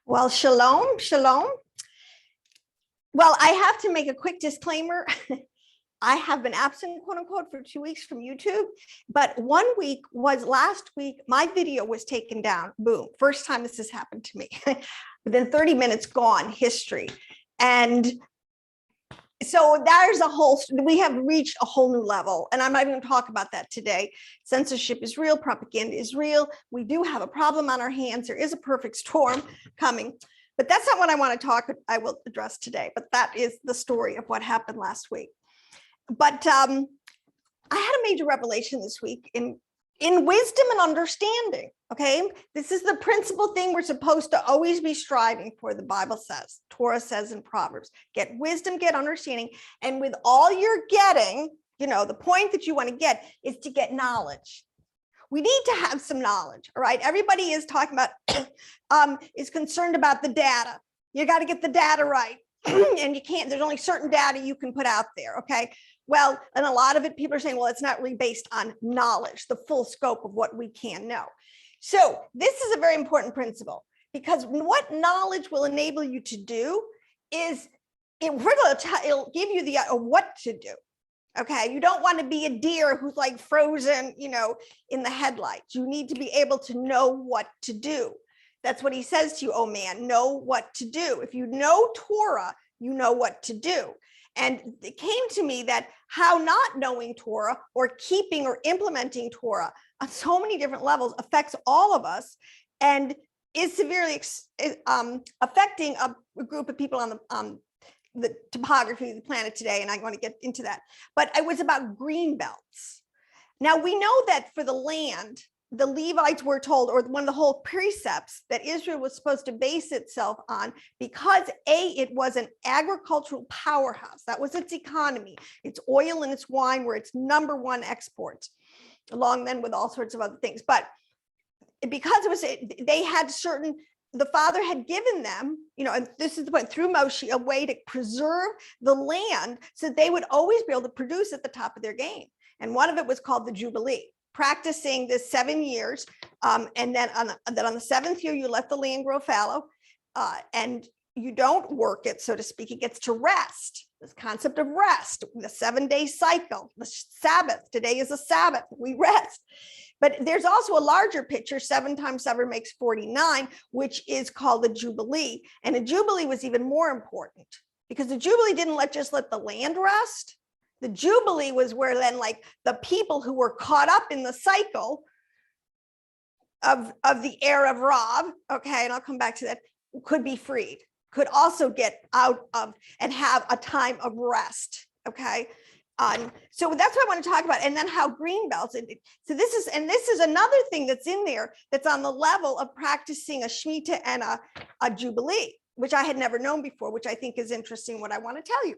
Well, shalom, shalom. Well, I have to make a quick disclaimer. I have been absent, quote unquote, for 2 weeks from YouTube, but 1 week was last week. My video was taken down. Boom. First time this has happened to me. Within 30 minutes, gone, history. And so there's we have reached a whole new level. And I'm not even going to talk about that today. Censorship is real. Propaganda is real. We do have a problem on our hands. There is a perfect storm coming. But that's not what I will address today. But that is the story of what happened last week. But I had a major revelation this week in wisdom and understanding. Okay, this is the principal thing we're supposed to always be striving for. The Bible says, Torah says in Proverbs, get wisdom, get understanding. And with all you're getting, the point that you want to get is to get knowledge. We need to have some knowledge. All right. Everybody is talking about, is concerned about the data. You got to get the data right. And you can't, there's only certain data you can put out there. Okay. Well, and a lot of it, people are saying, well, it's not really based on knowledge, the full scope of what we can know. So this is a very important principle, because what knowledge will enable you to do is it'll give you the what to do. Okay, you don't want to be a deer who's like frozen, in the headlights. You need to be able to know what to do. That's what he says to you, oh man, know what to do. If you know Torah, you know what to do. And it came to me that how not knowing Torah or keeping or implementing Torah on so many different levels affects all of us and is severely affecting a group of people on the topography of the planet today. And I want to get into that. But it was about green belts. Now, we know that for the land, the Levites were told, or one of the whole precepts that Israel was supposed to base itself on, because it was an agricultural powerhouse. That was its economy. Its oil and its wine were its number one exports, along then with all sorts of other things. But because they had the Father had given them, and this is the point, through Moshe, a way to preserve the land so that they would always be able to produce at the top of their game. And one of it was called the Jubilee. Practicing this 7 years, and then on the seventh year, you let the land grow fallow, and you don't work it, so to speak. It gets to rest. This concept of rest, the 7-day cycle, the Sabbath. Today is a Sabbath. We rest. But there's also a larger picture. 7 times 7 makes 49, which is called the Jubilee. And the Jubilee was even more important, because the Jubilee didn't just let the land rest. The Jubilee was where then, like, the people who were caught up in the cycle of the Erev Rav, okay, and I'll come back to that, could be freed, could also get out of and have a time of rest, okay? So that's what I want to talk about. And then how green belts. So this is another thing that's in there that's on the level of practicing a Shemitah and a Jubilee, which I had never known before, which I think is interesting, what I want to tell you.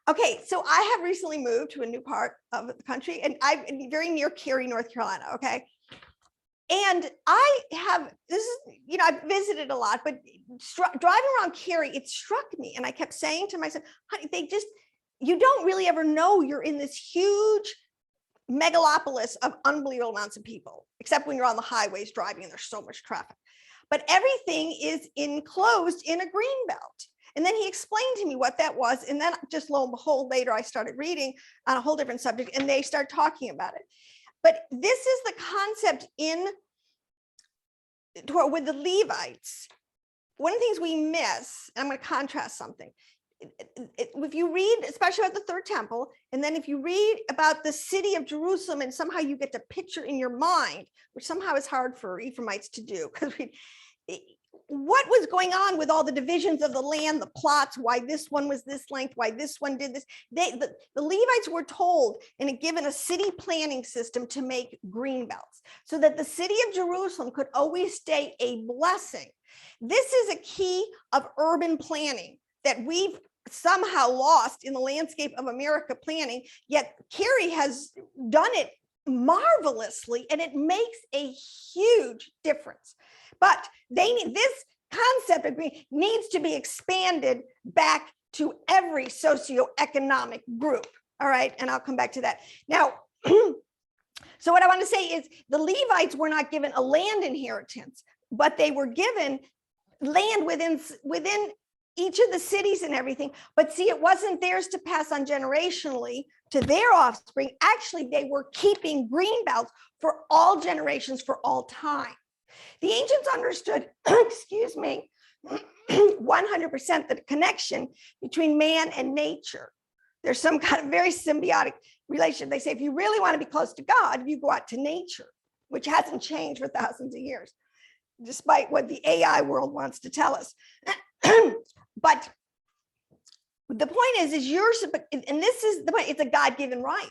Okay, so I have recently moved to a new part of the country, and I'm very near Cary, North Carolina, okay? And I've visited a lot, but driving around Cary, it struck me, and I kept saying to myself, honey, you don't really ever know you're in this huge megalopolis of unbelievable amounts of people, except when you're on the highways driving and there's so much traffic. But everything is enclosed in a green belt. And then he explained to me what that was. And then just lo and behold, later I started reading on a whole different subject, and they start talking about it. But this is the concept with the Levites. One of the things we miss, and I'm going to contrast something. If you read, especially about the third temple, and then if you read about the city of Jerusalem, and somehow you get the picture in your mind, which somehow is hard for Ephraimites to do, because what was going on with all the divisions of the land, the plots, why this one was this length, why this one did this. The Levites were told and given a city planning system to make green belts so that the city of Jerusalem could always stay a blessing. This is a key of urban planning that we've somehow lost in the landscape of America planning, yet Cary has done it marvelously, and it makes a huge difference. But this concept of green needs to be expanded back to every socioeconomic group. All right. And I'll come back to that. Now, so what I want to say is the Levites were not given a land inheritance, but they were given land within each of the cities and everything. But see, it wasn't theirs to pass on generationally to their offspring. Actually, they were keeping green belts for all generations, for all time. The ancients understood, excuse me, 100% the connection between man and nature. There's some kind of very symbiotic relationship. They say, if you really want to be close to God, you go out to nature, which hasn't changed for thousands of years, despite what the AI world wants to tell us. But the point is you're, and this is the point, it's a God-given right.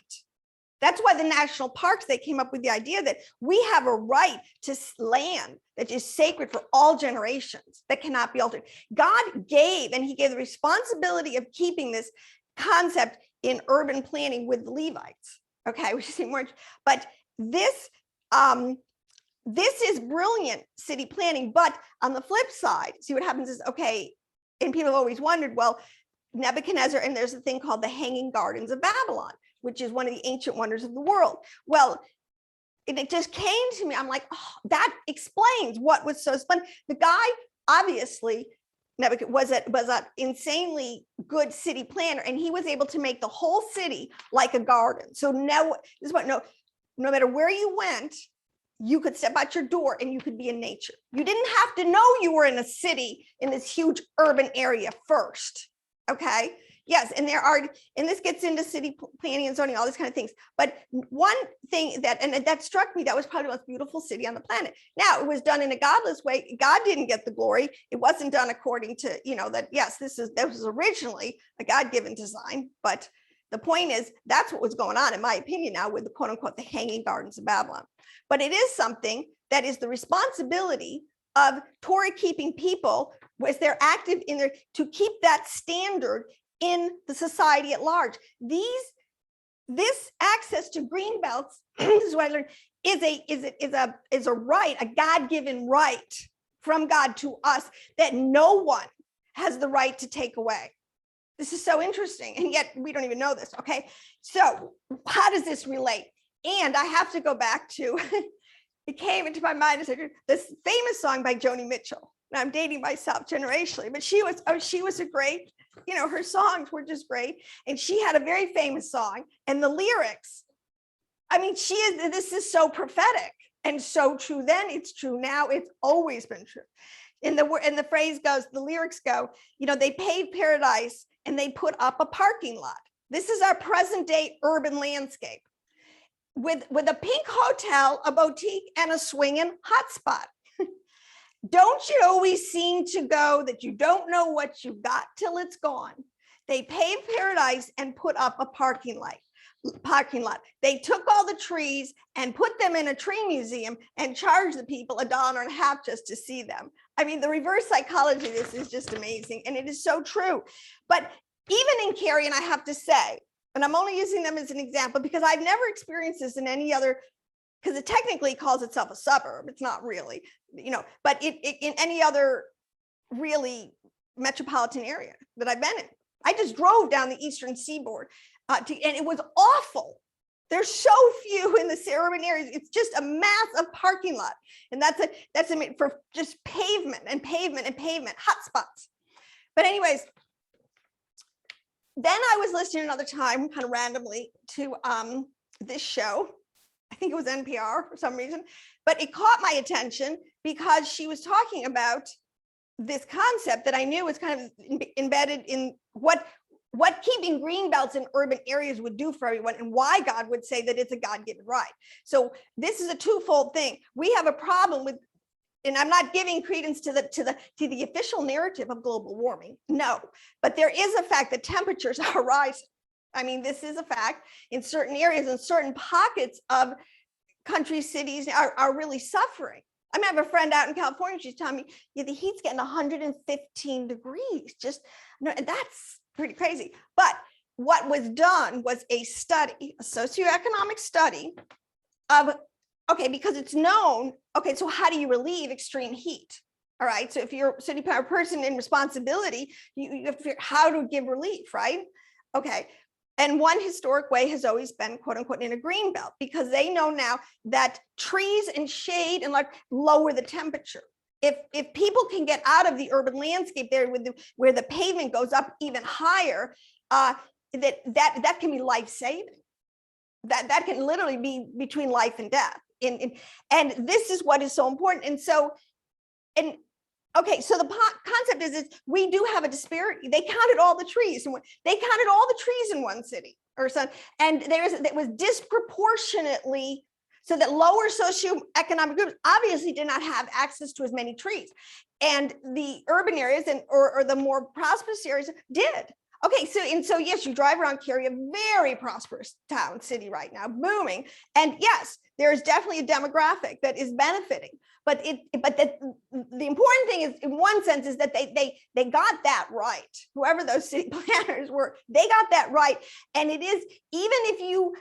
That's why the national parks, they came up with the idea that we have a right to land that is sacred for all generations, that cannot be altered. God gave, and he gave the responsibility of keeping this concept in urban planning with the Levites, okay, which is more, but this is brilliant city planning. But on the flip side, see what happens is, okay, and people have always wondered, well, Nebuchadnezzar, and there's a thing called the Hanging Gardens of Babylon, which is one of the ancient wonders of the world. Well, it just came to me. I'm like, oh, that explains what was so splendid. The guy, obviously, Nebuchadnezzar was an insanely good city planner, and he was able to make the whole city like a garden. So now, this is what, no matter where you went, you could step out your door and you could be in nature. You didn't have to know you were in a city in this huge urban area first. Okay. Yes. And there are, and this gets into city planning and zoning, all these kind of things. But one thing that struck me, that was probably the most beautiful city on the planet. Now, it was done in a godless way. God didn't get the glory. It wasn't done according to, that, yes, this was originally a God-given design. But the point is, that's what was going on, in my opinion, now with the quote unquote, the Hanging Gardens of Babylon. But it is something that is the responsibility of Torah keeping people, as they're active in there, to keep that standard in the society at large. This access to green belts, this is what I learned, is a right, a God-given right from God to us that no one has the right to take away. This is so interesting, and yet we don't even know this. Okay, so how does this relate? And I have to go back to, it came into my mind as this famous song by Joni Mitchell. Now I'm dating myself generationally, but she was a great, her songs were just great. And she had a very famous song, and the lyrics, I mean, this is so prophetic and so true then, it's true now, it's always been true. And the phrase goes, the lyrics go, they paved paradise and they put up a parking lot. This is our present day urban landscape with a pink hotel, a boutique, and a swinging hotspot. Don't you always seem to go that you don't know what you got till it's gone? They paved paradise and put up a parking lot. They took all the trees and put them in a tree museum and charged the people $1.50 just to see them. I mean, the reverse psychology of this is just amazing, and it is so true. But even in Cary, and I have to say, and I'm only using them as an example because I've never experienced this in any other, because it technically calls itself a suburb. It's not really, but in any other really metropolitan area that I've been in. I just drove down the Eastern Seaboard and it was awful. There's so few in the urban areas. It's just a massive parking lot. And that's for just pavement and pavement and pavement, hotspots. But anyways, then I was listening another time, kind of randomly, to this show. I think it was NPR for some reason, but it caught my attention because she was talking about this concept that I knew was kind of embedded in what keeping green belts in urban areas would do for everyone, and why God would say that it's a God-given right. So this is a twofold thing. We have a problem with, and I'm not giving credence to the official narrative of global warming, no, but there is a fact that temperatures are rising. I mean, this is a fact in certain areas and certain pockets of country cities are really suffering. I mean, I have a friend out in California. She's telling me, yeah, the heat's getting 115 degrees. That's pretty crazy. But what was done was a study, a socioeconomic study of, okay, because it's known, okay, so how do you relieve extreme heat? All right, so if you're a city power person in responsibility, you have to figure out how to give relief, right? Okay. And one historic way has always been, quote unquote, in a green belt, because they know now that trees and shade and lower the temperature. if people can get out of the urban landscape there where the pavement goes up even higher, that can be life-saving. That can literally be between life and death. And this is what is so important. And so, okay, so the concept is we do have a disparity. They counted all the trees, and they counted all the trees in one city or something, and it was disproportionately, so that lower socioeconomic groups obviously did not have access to as many trees, and the urban areas or the more prosperous areas did. Okay, so yes, you drive around Cary, a very prosperous town, city right now, booming, and yes, there is definitely a demographic that is benefiting. But the important thing is, in one sense, is that they got that right. Whoever those city planners were, they got that right. And it is, even if you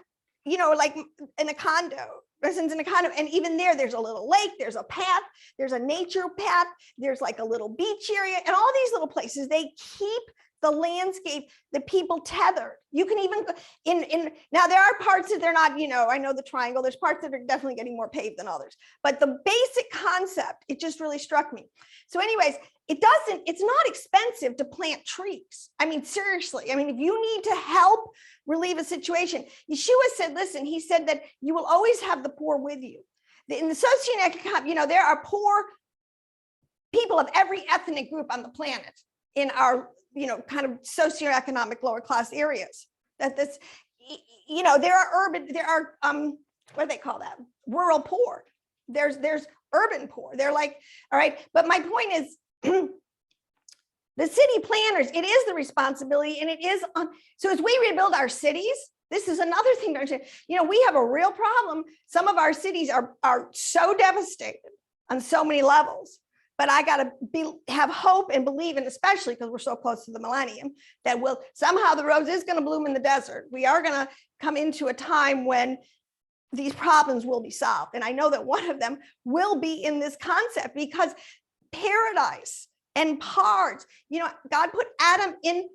like in a condo, residents in a condo, and even there's a little lake, there's a path, there's a nature path, there's like a little beach area, and all these little places, they keep the landscape, the people tethered. You can even in now there are parts that they're not, I know the triangle, there's parts that are definitely getting more paved than others, but the basic concept, it just really struck me. So anyways, it's not expensive to plant trees. I mean, seriously, I mean, if you need to help relieve a situation, Yeshua said, listen, he said that you will always have the poor with you. In the socioeconomic, there are poor people of every ethnic group on the planet in our kind of socioeconomic lower class areas. There are what do they call that? Rural poor. There's urban poor. They're like, all right. But my point is, the city planners, it is the responsibility, and it is so as we rebuild our cities, this is another thing to understand. We have a real problem. Some of our cities are so devastated on so many levels. But I got to have hope and believe, and especially because we're so close to the millennium, that somehow the rose is going to bloom in the desert. We are going to come into a time when these problems will be solved. And I know that one of them will be in this concept, because paradise and PaRDeS, God put Adam in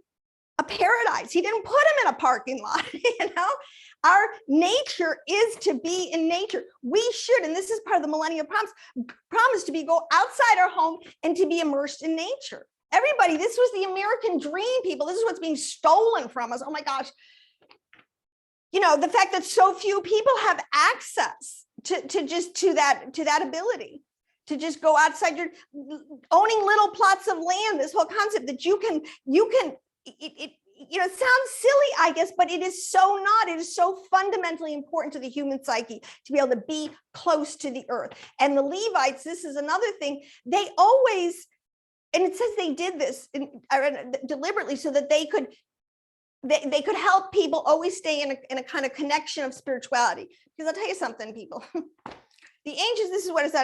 a paradise. He didn't put him in a parking lot, Our nature is to be in nature. We should, and this is part of the millennial promise to go outside our home and to be immersed in nature. Everybody, this was the American dream, people. This is what's being stolen from us. Oh my gosh. The fact that so few people have access to that ability to just go outside. You're owning little plots of land, this whole concept that you can it sounds silly, I guess, but it is so not. It is so fundamentally important to the human psyche to be able to be close to the earth. And the Levites, this is another thing, they always, and it says they did this deliberately so that they could help people always stay in a kind of connection of spirituality. Because I'll tell you something, people, the ancients, this is what is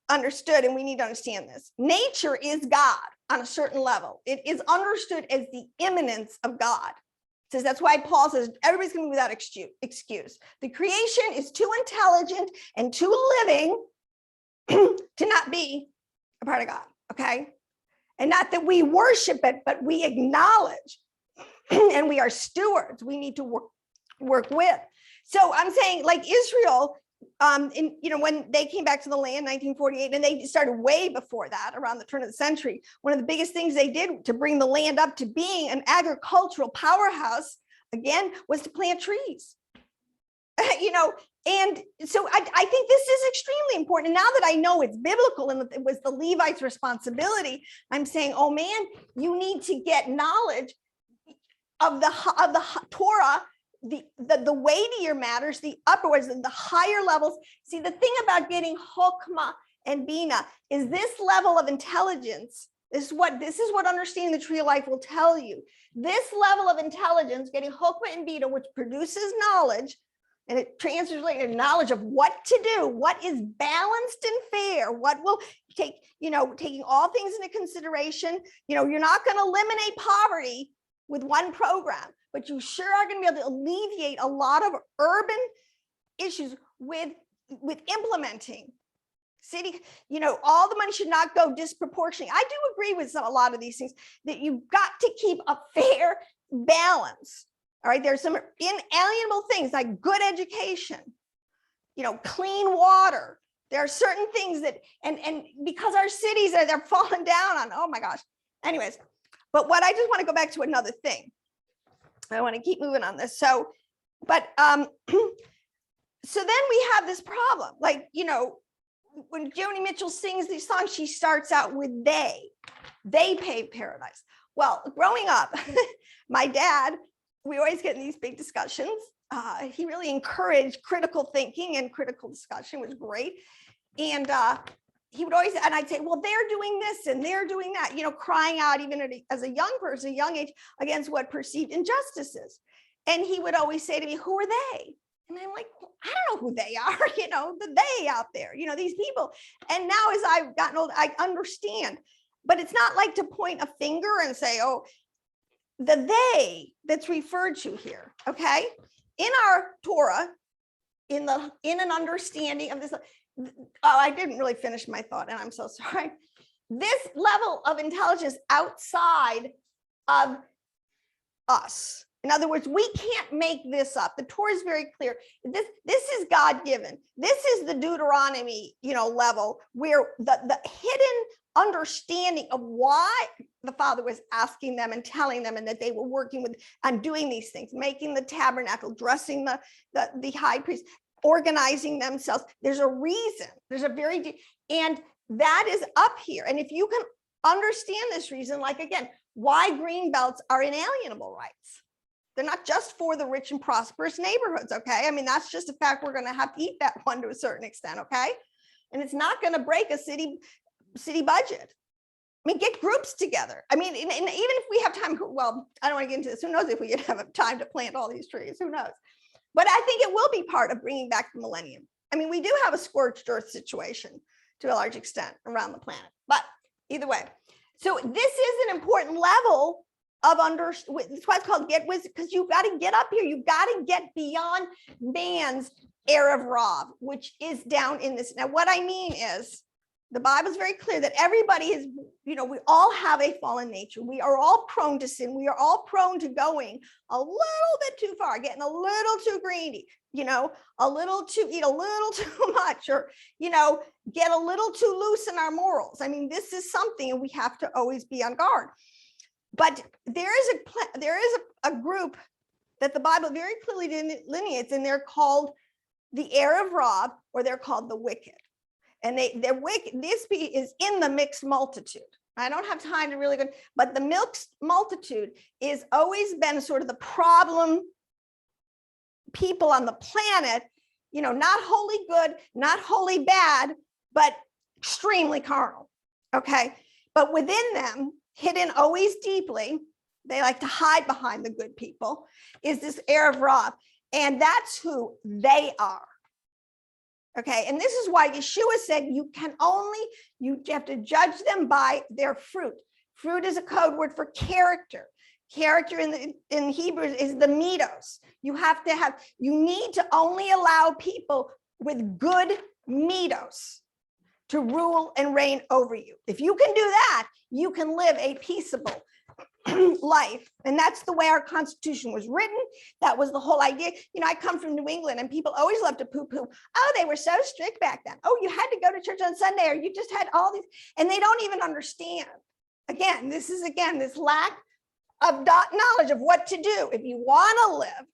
understood, and we need to understand this. Nature is God on a certain level. It is understood as the immanence of God. It says that's why Paul says everybody's going to be without excuse. The creation is too intelligent and too living to not be a part of God. Okay, and not that we worship it, but we acknowledge, and we are stewards. We need to work with. So I'm saying, like Israel. When they came back to the land in 1948, and they started way before that, around the turn of the century, one of the biggest things they did to bring the land up to being an agricultural powerhouse again was to plant trees. And so I think this is extremely important. And now that I know it's biblical and it was the Levites' responsibility, I'm saying, oh man, you need to get knowledge of the Torah. The weightier matters, the upper ones, the higher levels. See, the thing about getting Chokmah and Bina is this level of intelligence. This is what understanding the tree of life will tell you. This level of intelligence, getting Chokmah and Bina, which produces knowledge, and it translates into knowledge of what to do, what is balanced and fair, what will take, taking all things into consideration. You're not going to eliminate poverty with one program, but you sure are going to be able to alleviate a lot of urban issues with implementing city. All the money should not go disproportionately. I do agree with a lot of these things, that you've got to keep a fair balance. All right, there's some inalienable things like good education, clean water. There are certain things that, and because our cities they're falling down on, oh my gosh. Anyways, but what I just want to go back to another thing. I want to keep moving on this. So, but so then we have this problem, like, you know, when Joni Mitchell sings these songs, she starts out with they paved paradise. Well, growing up, my dad, we always get in these big discussions. He really encouraged critical thinking and critical discussion, was great. And he would always, and I'd say, well, they're doing this and they're doing that, you know, crying out even as a young person, young age, against what perceived injustices. And he would always say to me, who are they? And I'm like, well, I don't know who they are, you know, the they out there, you know, these people. And now as I've gotten old, I understand, but it's not like to point a finger and say, oh, the they that's referred to here, okay? In our Torah, in an understanding of this, oh, I didn't really finish my thought, and I'm so sorry. This level of intelligence outside of us. In other words, we can't make this up. The Torah is very clear. This is God-given. This is the Deuteronomy, you know, level where the hidden understanding of why the Father was asking them and telling them, and that they were working with and doing these things, making the tabernacle, dressing the high priest, organizing themselves. There's a reason. There's a very deep, and that is up here. And if you can understand this reason, like again, why green belts are inalienable rights. They're not just for the rich and prosperous neighborhoods, okay? I mean, that's just a fact. We're going to have to eat that one to a certain extent, okay? And it's not going to break a city budget. I mean, get groups together. I mean, and even if we have time, well, I don't want to get into this. Who knows if we have time to plant all these trees? Who knows? But I think it will be part of bringing back the millennium. I mean, we do have a scorched earth situation to a large extent around the planet, but either way. So this is an important level of that's why it's called get wisdom, because you've got to get up here. You've got to get beyond man's Erev Rav, which is down in this. Now, what I mean is the Bible is very clear that everybody is, you know, we all have a fallen nature. We are all prone to sin. We are all prone to going a little bit too far, getting a little too greedy, you know, eat a little too much, or, you know, get a little too loose in our morals. I mean, this is something we have to always be on guard. But there is a group that the Bible very clearly delineates, and they're called the Erev Rav, or they're called the wicked. And they're wicked. This is in the mixed multitude. I don't have time to really go, but the mixed multitude is always been sort of the problem people on the planet, you know, not wholly good, not wholly bad, but extremely carnal. Okay. But within them, hidden always deeply, they like to hide behind the good people, is this Erev Rav. And that's who they are. Okay, and this is why Yeshua said you have to judge them by their fruit. Fruit is a code word for character. Character in Hebrew is the midos. You need to only allow people with good midos to rule and reign over you. If you can do that, you can live a peaceable life. And that's the way our Constitution was written. That was the whole idea. You know, I come from New England, and people always love to poo-poo. Oh, they were so strict back then. Oh, you had to go to church on Sunday, or you just had all these, and they don't even understand. Again, this lack of knowledge of what to do. If you want to live,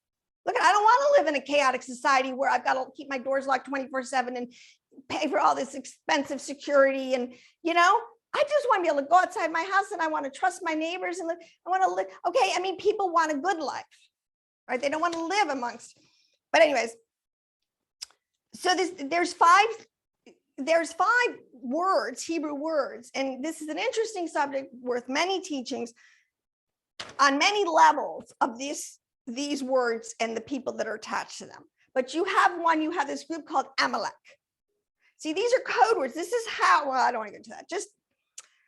look, I don't want to live in a chaotic society where I've got to keep my doors locked 24/7 and pay for all this expensive security. And, you know, I just want to be able to go outside my house, and I want to trust my neighbors, and I want to live. Okay, I mean, people want a good life, right? They don't want to live amongst. But anyways, so there's five words, Hebrew words, and this is an interesting subject worth many teachings on many levels of these words and the people that are attached to them. But you have this group called Amalek. See, these are code words. This is how, well, I don't want to get into that. Just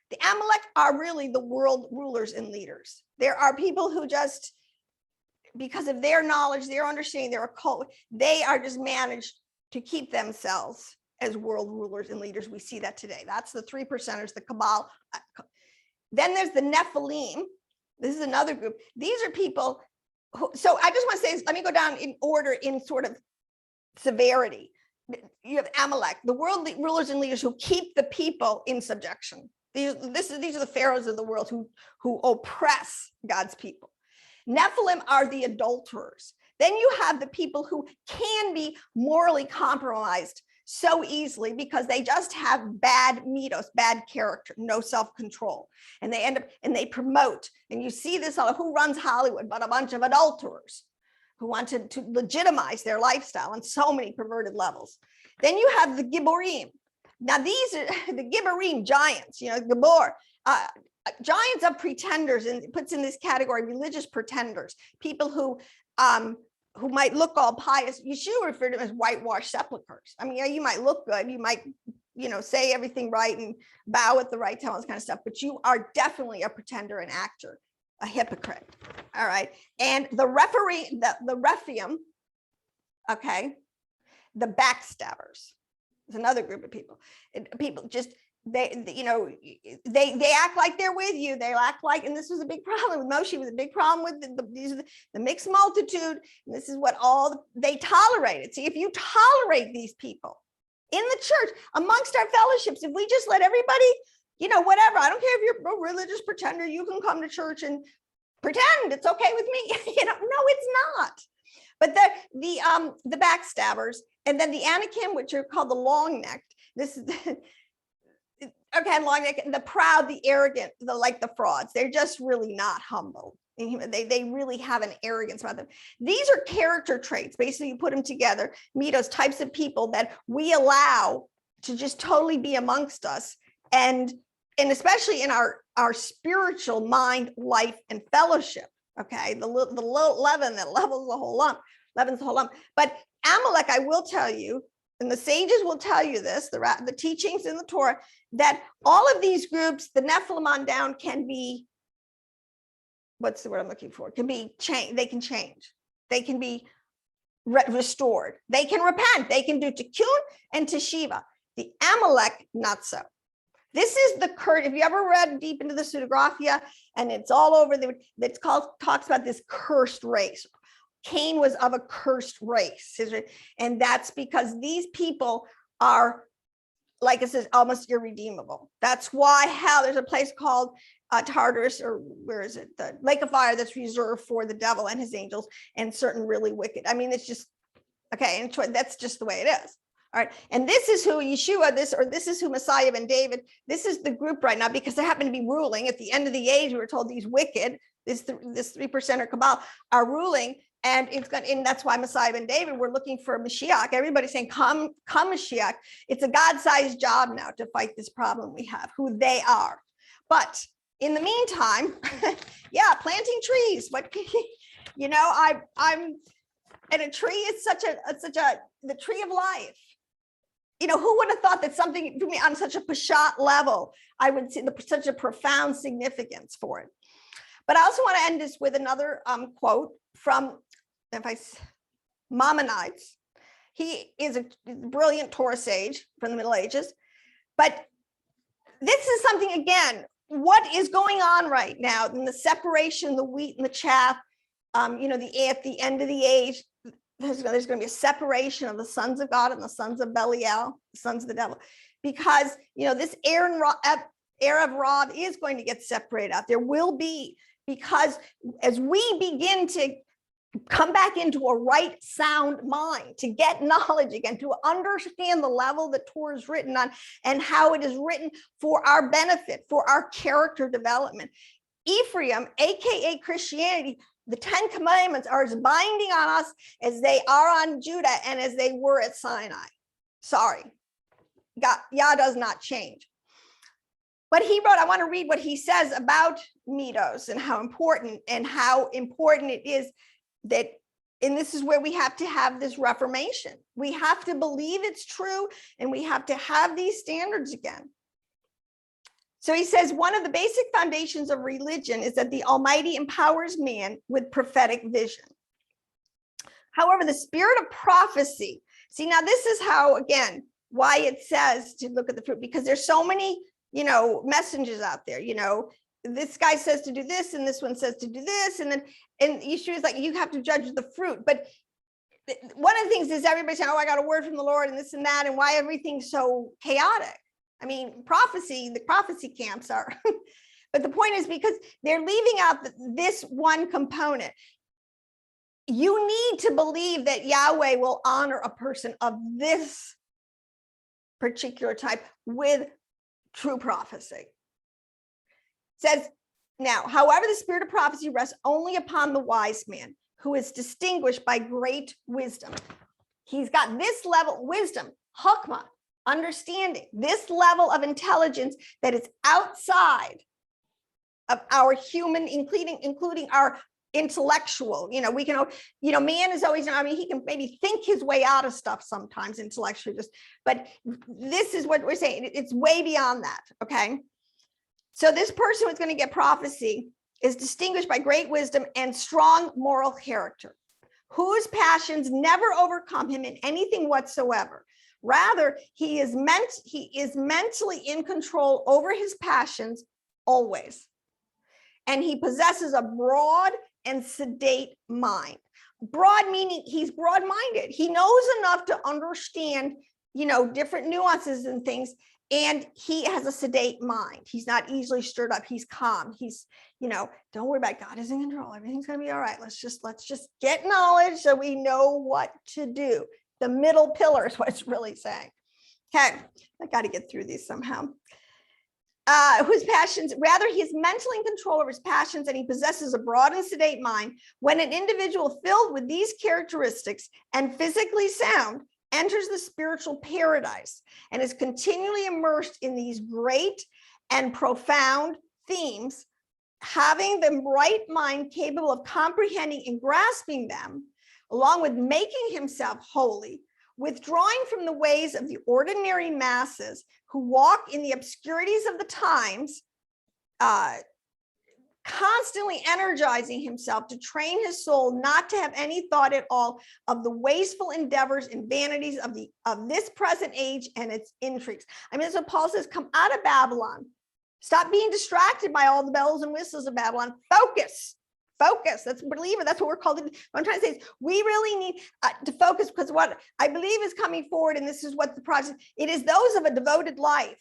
the Amalek are really the world rulers and leaders. There are people who just, because of their knowledge, their understanding, their occult, they are just managed to keep themselves as world rulers and leaders. We see that today. That's the 3%ers, the Kabbalah. Then there's the Nephilim. This is another group. These are people who, so I just want to say, let me go down in order in sort of severity. you have Amalek, the worldly rulers and leaders who keep the people in subjection. These are the pharaohs of the world who oppress God's people. Nephilim are the adulterers. Then you have the people who can be morally compromised so easily because they just have bad mitos, bad character, no self-control. And they end up, and they promote, and you see this on who runs Hollywood, but a bunch of adulterers who wanted to legitimize their lifestyle on so many perverted levels. Then you have the Gibborim. Now these are the Gibborim giants, Gibbor, giants of pretenders, and it puts in this category religious pretenders, people who might look all pious. Yeshua referred to them as whitewashed sepulchres. I mean, yeah, you might look good, you might, say everything right and bow at the right time, all this kind of stuff, but you are definitely a pretender, an actor, a hypocrite. All right. And the Rephaim, okay, the backstabbers is another group of people. People just, they act like they're with you. They act like, and this was a big problem with Moshe, was a big problem with the mixed multitude. And this is what they tolerated. See, if you tolerate these people in the church, amongst our fellowships, if we just let everybody, whatever, I don't care if you're a religious pretender, you can come to church and pretend it's okay with me. No, it's not. But the backstabbers, and then the Anakim, which are called the long-necked. This is okay, long-necked, the proud, the arrogant, the frauds. They're just really not humble. They really have an arrogance about them. These are character traits. Basically, you put them together, meet those types of people that we allow to just totally be amongst us, and especially in our spiritual mind, life, and fellowship. Okay, the little leaven that levels the whole lump, leavens the whole lump. But Amalek, I will tell you, and the sages will tell you this, the teachings in the Torah, that all of these groups, the Nephilim on down, can be, what's the word I'm looking for? Can be changed. They can change. They can be restored. They can repent. They can do tikkun and teshiva. The Amalek, not so. This is the curse. If you ever read deep into the pseudographia, and it's all over, talks about this cursed race. Cain was of a cursed race. And that's because these people are, like it says, almost irredeemable. That's why there's a place called Tartarus, or where is it? The lake of fire that's reserved for the devil and his angels and certain really wicked. I mean, it's just, okay, and that's just the way it is. All right, and this is who Yeshua, this is who Messiah ben David, this is the group right now, because they happen to be ruling at the end of the age. We were told these wicked, this 3% Kabbalah are ruling, and and that's why Messiah ben David, we're looking for a Mashiach. Everybody's saying, come Mashiach. It's a God-sized job now to fight this problem we have, who they are. But in the meantime, yeah, planting trees. What I'm, and a tree is the tree of life. Who would have thought that something on such a Pashat level, I would see such a profound significance for it. But I also want to end this with another quote from Maimonides. He is a brilliant Torah sage from the Middle Ages. But this is something, again, what is going on right now in the separation, the wheat and the chaff, at the end of the age, there's going to be a separation of the sons of God and the sons of Belial, the sons of the devil, because, this Erev Rav is going to get separated out. There will be, because as we begin to come back into a right sound mind, to get knowledge again, to understand the level that Torah is written on and how it is written for our benefit, for our character development. Ephraim, aka Christianity, the 10 commandments are as binding on us as they are on Judah and as they were at Sinai. Sorry, Yah does not change. But he wrote, I want to read what he says about mitos and how important it is that, and this is where we have to have this reformation. We have to believe it's true, and we have to have these standards again. So he says, one of the basic foundations of religion is that the Almighty empowers man with prophetic vision. However, the spirit of prophecy, see, now this is how, again, why it says to look at the fruit, because there's so many, messengers out there, this guy says to do this, and this one says to do this. And Yeshua is like, you have to judge the fruit. But one of the things is everybody saying, oh, I got a word from the Lord and this and that, and why everything's so chaotic. I mean, the prophecy camps are, but the point is because they're leaving out this one component. You need to believe that Yahweh will honor a person of this particular type with true prophecy. It says, now, however, the spirit of prophecy rests only upon the wise man who is distinguished by great wisdom. He's got this level of wisdom, chokmah, understanding, this level of intelligence that is outside of our human, including our intellectual. We can, man is always, he can maybe think his way out of stuff sometimes intellectually, but this is what we're saying. It's way beyond that. Okay. So this person who's going to get prophecy is distinguished by great wisdom and strong moral character, whose passions never overcome him in anything whatsoever. Rather, he is mentally in control over his passions always. And he possesses a broad and sedate mind. Broad meaning he's broad-minded. He knows enough to understand, different nuances and things. And he has a sedate mind. He's not easily stirred up. He's calm. He's, don't worry about it. God is in control. Everything's going to be all right. Let's just get knowledge so we know what to do. The middle pillar is what it's really saying. Okay, I got to get through these somehow. Whose passions, rather, he is mentally in control of his passions, and he possesses a broad and sedate mind. When an individual filled with these characteristics and physically sound enters the spiritual paradise and is continually immersed in these great and profound themes, having the right mind capable of comprehending and grasping them, along with making himself holy, withdrawing from the ways of the ordinary masses who walk in the obscurities of the times, constantly energizing himself to train his soul not to have any thought at all of the wasteful endeavors and vanities of this present age and its intrigues. I mean, that's what Paul says, come out of Babylon. Stop being distracted by all the bells and whistles of Babylon. Focus. That's believer. That's what we're called. What I'm trying to say is we really need to focus, because what I believe is coming forward, and this is what the process, it is those of a devoted life.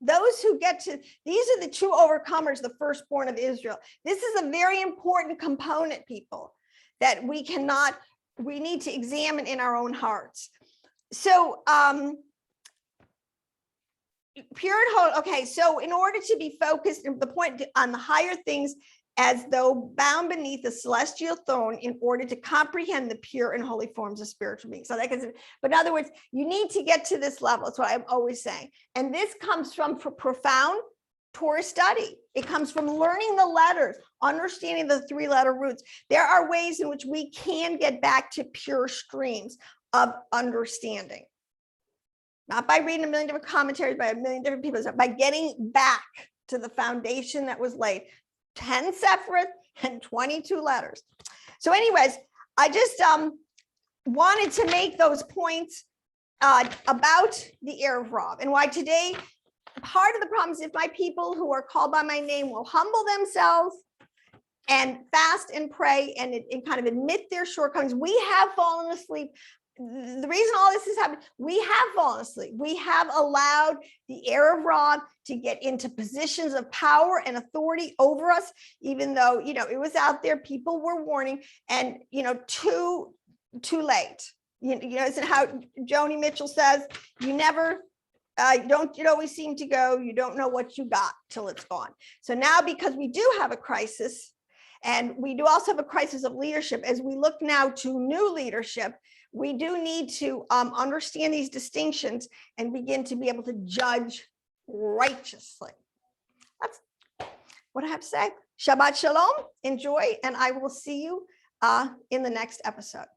Those who get to, these are the true overcomers, the firstborn of Israel. This is a very important component, people, that we need to examine in our own hearts. So, pure and holy. Okay, so in order to be focused, the point on the higher things, as though bound beneath the celestial throne, in order to comprehend the pure and holy forms of spiritual beings. So but in other words, you need to get to this level. That's what I'm always saying. And this comes from profound Torah study. It comes from learning the letters, understanding the 3-letter roots. There are ways in which we can get back to pure streams of understanding. Not by reading a million different commentaries by a million different people, but by getting back to the foundation that was laid. 10 Sephiroth and 22 letters. So anyways, I just wanted to make those points about the Erev Rav, and why today, part of the problem is if my people who are called by my name will humble themselves and fast and pray and kind of admit their shortcomings. We have fallen asleep. The reason all this has happened, we have fallen asleep. We have allowed the Erev Rav to get into positions of power and authority over us, even though, it was out there, people were warning, and, too late. It's how Joni Mitchell says, you always seem to go, you don't know what you got till it's gone. So now, because we do have a crisis, and we do also have a crisis of leadership, as we look now to new leadership, we do need to understand these distinctions and begin to be able to judge righteously. That's what I have to say. Shabbat Shalom, enjoy, and I will see you in the next episode.